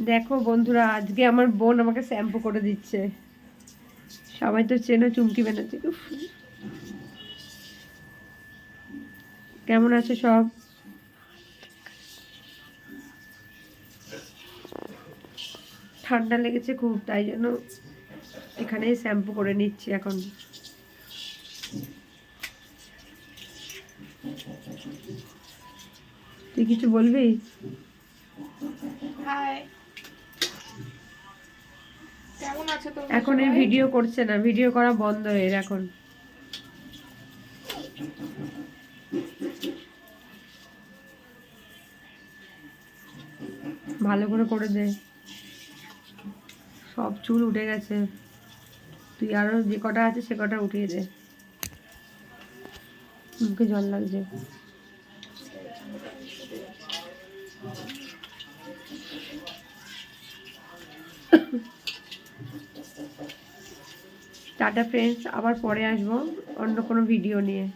দেখো বন্ধুরা, আজকে আমার বোন আমাকে শ্যাম্পু করে দিচ্ছে। সবাই তো চেনো চুমকি ব্যানার্জি। উফ, কেমন আছে সব? ঠান্ডা লেগেছে খুব, তাই জন্য এখানেই শ্যাম্পু করে নিচ্ছি এখন। তুই কিছু বলবি? কেমন আছো তোমরা এখন এই সবাই? ভিডিও করছে না, ভিডিও করা বন্ধ এর এখন। ভালো করে করে দে, সব চুল উঠে গেছে। তুই আরো যে কটা আছে সে কটা উঠিয়ে দে। মুখে জল লাগছে। টাটা ফ্রেন্ডস, আবার পরে আসবো অন্য কোনো ভিডিও নিয়ে।